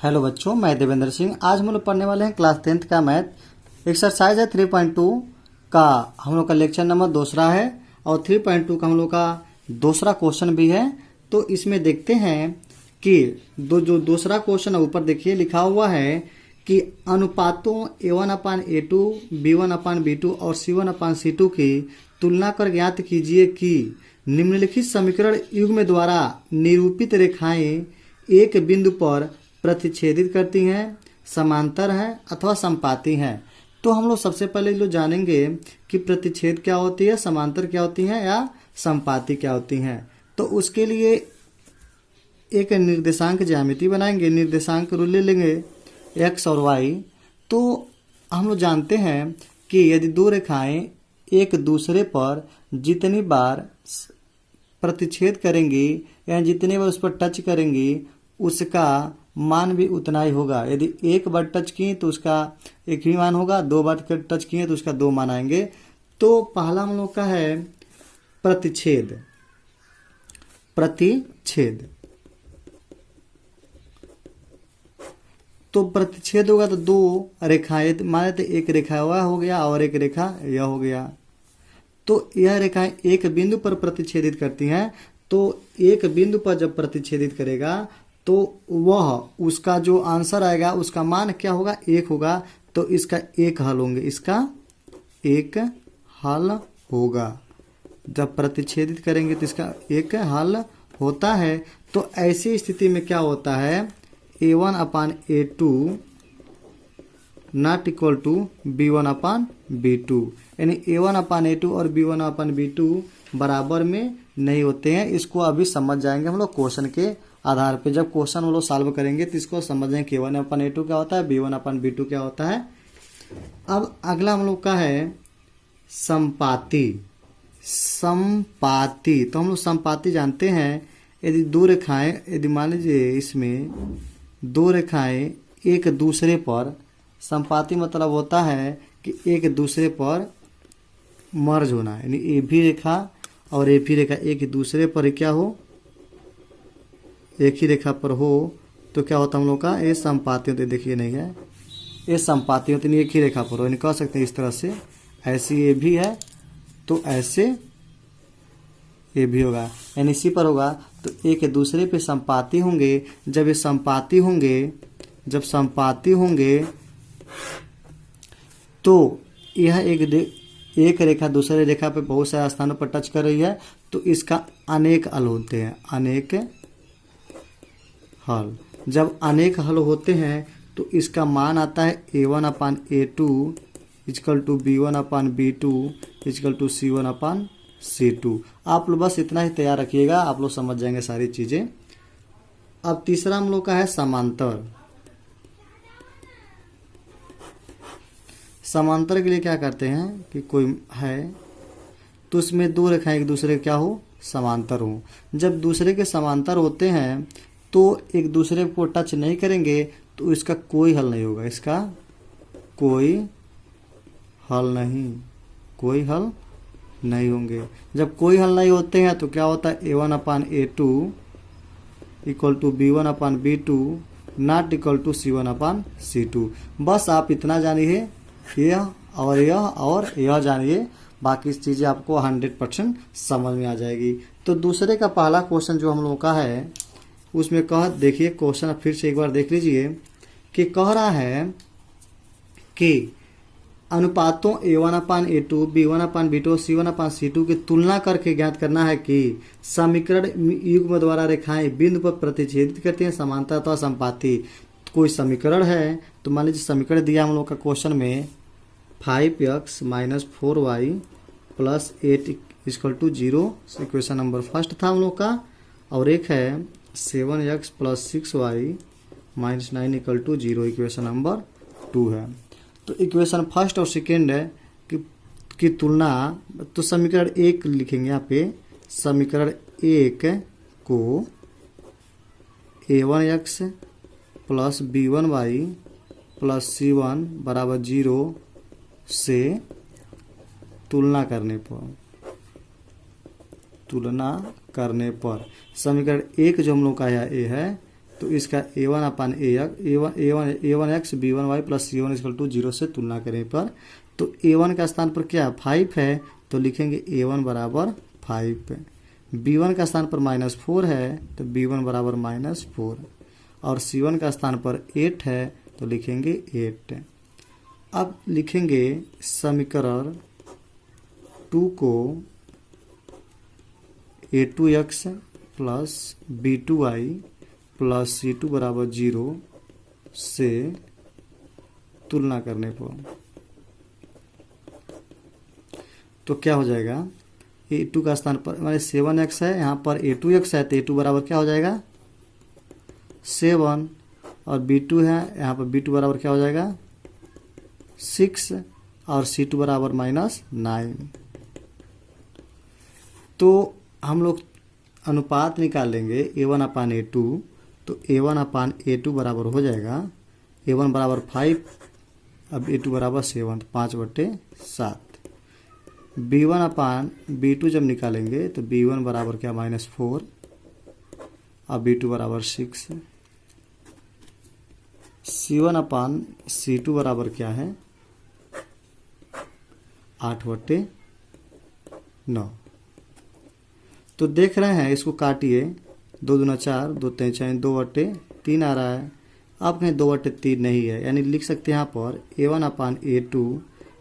Hello बच्चों, मैं देवेंद्र सिंह। आज हम लोग पढ़ने वाले हैं क्लास 10th का मैथ। एक्सरसाइज है 3.2 का हम लोग का लेक्चर नंबर दूसरा है और 3.2 का हम लोग का दूसरा क्वेश्चन भी है। तो इसमें देखते हैं कि जो दूसरा क्वेश्चन है ऊपर देखिए लिखा हुआ है कि अनुपातों A1/A2, B1/B2 और C1/C2 की तुलना कर ज्ञात कीजिए कि निम्नलिखित समीकरण युग्म द्वारा निरूपित रेखाएं एक बिंदु पर प्रतिच्छेदित करती हैं, समांतर हैं अथवा समपाती हैं। तो हम लोग सबसे पहले जो जानेंगे कि प्रतिच्छेद क्या होती है, समांतर क्या होती है या समपाती क्या होती हैं। तो उसके लिए एक निर्देशांक ज्यामिति बनाएंगे, निर्देशांक रूल ले लेंगे x और y। तो हम लोग जानते हैं कि यदि दो रेखाएं एक दूसरे पर जितनी बार प्रतिच्छेद करेंगी या जितने बार उस पर टच करेंगी उसका मान भी उतना ही होगा। यदि एक बार टच किए तो उसका एक ही मान होगा, दो बार टच किए तो उसका दो मान आएंगे। तो पहला हम लोग का है प्रतिच्छेद। प्रतिच्छेद तो प्रतिच्छेद होगा तो दो रेखाएं माने तो एक रेखा यह हो गया और एक रेखा यह हो गया। तो यह रेखाएं एक बिंदु पर प्रतिच्छेदित करती हैं। तो एक बिंदु पर जब प्रतिच्छेदित करेगा तो वह उसका जो आंसर आएगा उसका मान क्या होगा, एक होगा। तो इसका एक हल होंगे, इसका एक हल होगा। जब प्रतिच्छेदित करेंगे तो इसका एक हल होता है। तो ऐसी स्थिति में क्या होता है, A1/A2 not equal to B1/B2, यानी A1/A2 और B1/B2 बराबर में नहीं होते हैं। इसको अभी समझ जाएंगे हम लोग क्वेश्चन के आधार पे। जब क्वेश्चन हम लोग सॉल्व करेंगे तो इसको समझेंगे कि A1/A2 क्या होता है, B1/B2 क्या होता है। अब अगला हम लोग का है समपाती। समपाती तो हम लोग समपाती जानते हैं, यदि दो रेखाएं, यदि मान लीजिए इसमें दो रेखाएं एक दूसरे पर, समपाती मतलब होता है कि एक दूसरे पर मर्ज होना, यानी ए भी रेखा और ए भी रेखा एक दूसरे पर क्या हो, एक ही रेखा पर हो तो क्या होता है हम लोग का, ये समपाती होते। देखिए नहीं है, ये समपाती होती नहीं, एक ही रेखा पर हो, यानी कह सकते हैं इस तरह से। ऐसी ये भी है तो ऐसे ये भी होगा, यानी इसी पर होगा तो एक दूसरे पे समपाती होंगे। जब ये समपाती होंगे, जब समपाती होंगे तो यह एक रेखा दूसरे रेखा पे बहुत सारे स्थानों पर टच कर रही है तो इसका अनेक हल होते हैं, अनेक हल। जब अनेक हल होते हैं तो इसका मान आता है A1/A2 equal to B1/B2 equal to C1/C2। आप लोग बस इतना ही तैयार रखिएगा, आप लोग समझ जाएंगे सारी चीजें। अब तीसरा हम लोग का है समांतर। समांतर के लिए क्या करते हैं कि कोई है तो उसमें दो रेखाएं एक दूसरे क्या हो, समांतर हो। जब दूसरे के समांतर होते हैं तो एक दूसरे को टच नहीं करेंगे तो इसका कोई हल नहीं होगा, इसका कोई हल नहीं, कोई हल नहीं होंगे। जब कोई हल नहीं होते हैं तो क्या होता है, A1/A2 equal to B1/B2 not equal to C1/C2। बस आप इतना जानिए, यह और यह जानिए, बाकी चीज़ें आपको 100% समझ में आ जाएगी। तो दूसरे का पहला क्वेश्चन जो हम लोगों का है उसमें देखिए क्वेश्चन फिर से एक बार देख लीजिए कि कह रहा है कि अनुपातों A1/A2, B1/B2, C1/C2 की तुलना करके ज्ञात करना है कि समीकरण युग्म द्वारा रेखाएं बिंदु पर प्रतिच्छेदित करती हैं, समांतर अथवा समपाती। कोई समीकरण है तो मान लीजिए समीकरण दिया हम लोग का क्वेश्चन में 5x - 4y + 8 = 0, equation number first था हम लोग का। और एक है 7x + 6y - 9 = 0, इक्वेशन नंबर 2 है। तो इक्वेशन फर्स्ट और सेकेंड है की तुलना, तो समीकरण एक लिखेंगे यहाँ पे। समीकरण एक को A1x + B1y + C1 = 0 से तुलना करने पर समीकरण एक जो हम लोग का ये है तो इसका a1 upon a1 x b1y plus c1 equal to 0 से तुलना करें पर, तो a1 का स्थान पर क्या 5 है तो लिखेंगे a1 बराबर 5, b1 का स्थान पर -4 है तो b1 बराबर -4, और c1 का स्थान पर 8 है तो लिखेंगे 8। अब लिखेंगे समीकरण 2 को a2x plus b2y plus c2 बराबर 0 से तुलना करने पर, तो क्या हो जाएगा a2 का स्थान पर हमारे 7x है, यहाँ पर a2x है तो a2 बराबर क्या हो जाएगा 7, और b2 है यहाँ पर b2 बराबर क्या हो जाएगा 6, और c2 बराबर -9। तो हम लोग अनुपात निकालेंगे a1 अपान a2, तो a1 अपान a2 बराबर हो जाएगा a1 बराबर 5, अब a2 बराबर 7, 5/7। b1 अपान b2 जब निकालेंगे तो b1 बराबर क्या -4, अब b2 बराबर 6। c1 अपान c2 बराबर क्या है 8/9। तो देख रहे हैं, इसको काटिए, 2 दूना 4, 2 3 6, 2/3 आ रहा है। अब कहीं 2/3 नहीं है, यानी लिख सकते हैं यहाँ पर a1 upon a2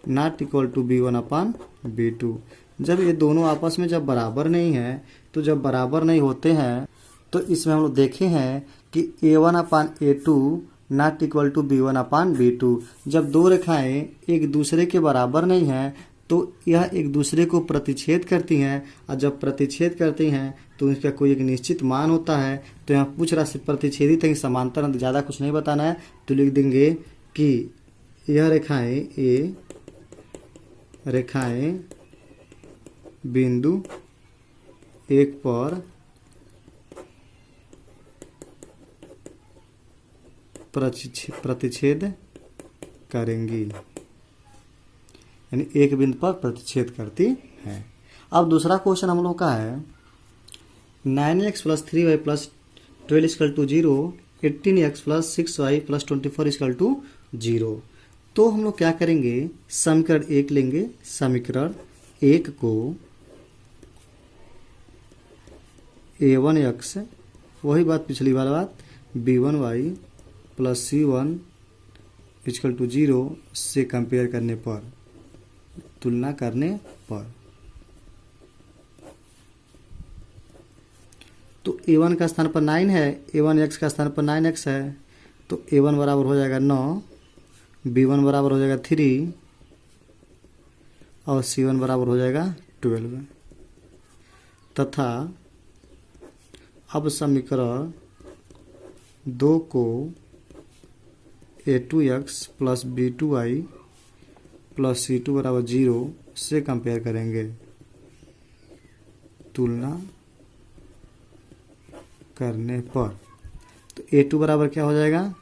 not equal to b1 upon b2। जब ये दोनों आपस में जब बराबर नहीं है, तो जब बराबर नहीं होते हैं तो इसमें हम लोग देखे हैं कि a1 upon a2 not equal to b1 upon b2। जब दो रेखाएं एक दूसरे के बराबर नहीं हैं तो यह एक दूसरे को प्रतिच्छेद करती हैं, और जब प्रतिच्छेद करती हैं तो इसका कोई एक निश्चित मान होता है। तो यहाँ पूछ रहा है प्रतिच्छेदित है कि समांतर, ज़्यादा कुछ नहीं बताना है, तो लिख देंगे कि यह रेखाएं बिंदु 1 पर प्रतिच्छेद करेंगी, यानी एक बिंदु पर प्रतिच्छेद करती है। अब दूसरा क्वेश्चन हम लोग का है 9x plus 3y plus 12 equal to 0, 18x plus 6y plus 24 equal to 0। तो हम लोग क्या करेंगे, समीकरण 1 लेंगे, समीकरण 1 को a1x, वही बात पिछली बार बात, b1y plus c1 equal to 0 से कंपेयर करने पर, तुलना करने पर, तो a1 का स्थान पर 9 है, a1x का स्थान पर 9x है, तो a1 बराबर हो जाएगा 9, b1 बराबर हो जाएगा 3, और c1 बराबर हो जाएगा 12। तथा अब समीकरण 2 को a2x plus b2y plus c2 बराबर 0 से कंपेयर करेंगे, तुलना करने पर। तो a2 बराबर क्या हो जाएगा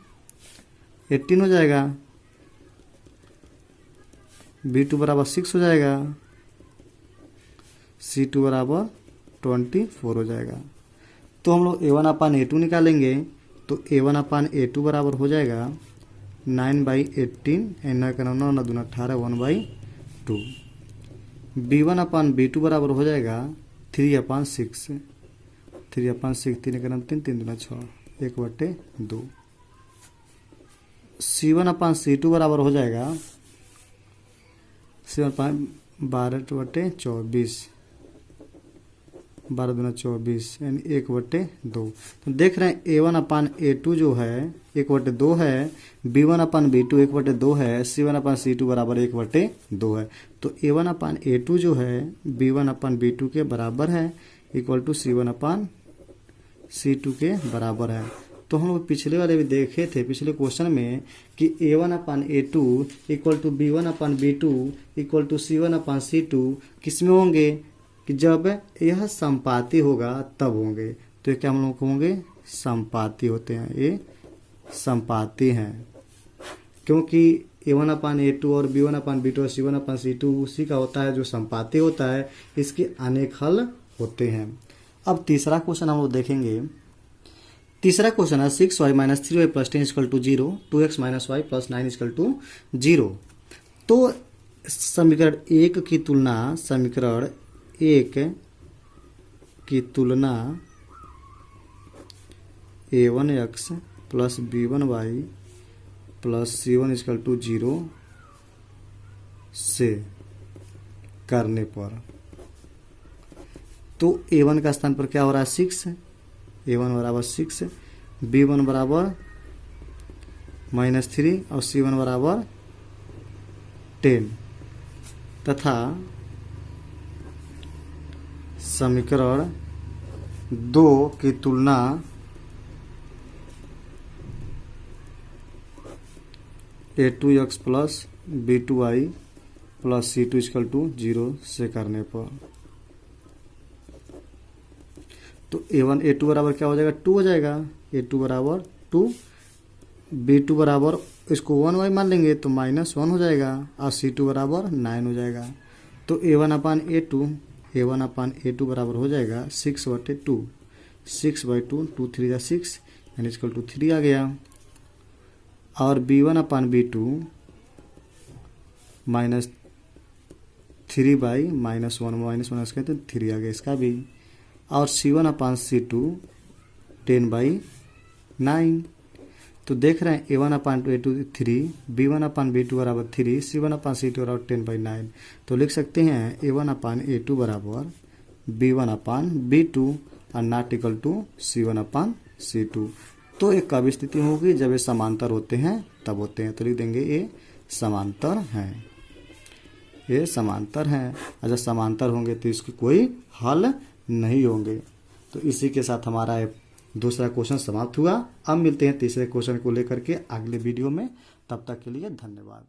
18 हो जाएगा, b2 बराबर 6 हो जाएगा, c2 बराबर 24 हो जाएगा। तो हम लोग a1 अपान a2 निकालेंगे, तो a1 अपान a2 बराबर हो जाएगा 9/18, 9 का 9, 9 दूना 18, 1/2। b1 अपान b2 बराबर हो जाएगा 3/6, 3/6, 3 का 3, 3 दूना 6, 1/2। c1 अपान c2 बराबर हो जाएगा 12/24, 12 दूना 24, यानी 1/2। तो देख रहे हैं a1 अपान a2 जो है 1/2 है, b1 अपान b2 1/2 है, c1 अपान c2 बराबर 1/2 है। तो a1 अपान a2 जो है b1 अपान b2 के बराबर है, equal to c1 upon c2 के बराबर है। तो हम लोग पिछले वाले भी देखे थे, पिछले क्वेश्चन में, कि a1 upon a2 equal to b1 upon b2 equal to c1 upon c2 किसमें होंगे, कि जब यह संपाती होगा तब होंगे। तो ये क्या हम लोग होंगे, संपाती होते हैं, ये संपाती हैं, क्योंकि a1 अपान a2 और b1 अपान b2 और c1 अपान c2 उसी का होता है जो संपाती होता है, इसके अनेक हल होते हैं। अब तीसरा क्वेश्चन हम लोग देखेंगे तीसरा क्वेश्चन है 6y minus 3y plus 10 equal to 0, 2x minus y plus 9 equal to 0। तो समीकरण एक की तुलना a1x plus b1y plus c1 equal to 0 से करने पर, तो a1 का स्थान पर क्या हो रहा है 6, a1 बराबर 6, b1 बराबर -3 और c1 बराबर 10 तथा समीकरण 2 की तुलना a2x plus b2y plus c2 equal to 0 से करने पर, तो a1 a2 बराबर क्या हो जाएगा 2 हो जाएगा, a2 बराबर 2, b2 बराबर इसको 1y मान लेंगे तो -1 हो जाएगा और c2 बराबर 9 हो जाएगा। तो a1 अपान a2 बराबर हो जाएगा 6/2, 6/2, 2 3 जा 6 यानी इक्वल टू 3 आ गया। और b1 अपान b2 -3/-1 इसका तो 3 आ गया इसका भी। और c1 अपान c2 10/9। तो देख रहे हैं a1 upon a2 3, b1 upon b2 बराबर 3, c1 अपान c2 बराबर 10/9। तो लिख सकते हैं a1 अपान a2 बराबर b1 अपान b2 और not equal to c1 upon c2। तो एक कब स्थिति होगी जब ये समांतर होते हैं तब होते हैं, तो लिख देंगे ये समांतर हैं, ये समांतर हैं। अगर समांतर होंगे तो इसके कोई हल नहीं होंगे। तो इसी के साथ हमारा दूसरा क्वेश्चन समाप्त हुआ। अब मिलते हैं तीसरे क्वेश्चन को लेकर के अगले वीडियो में, तब तक के लिए धन्यवाद।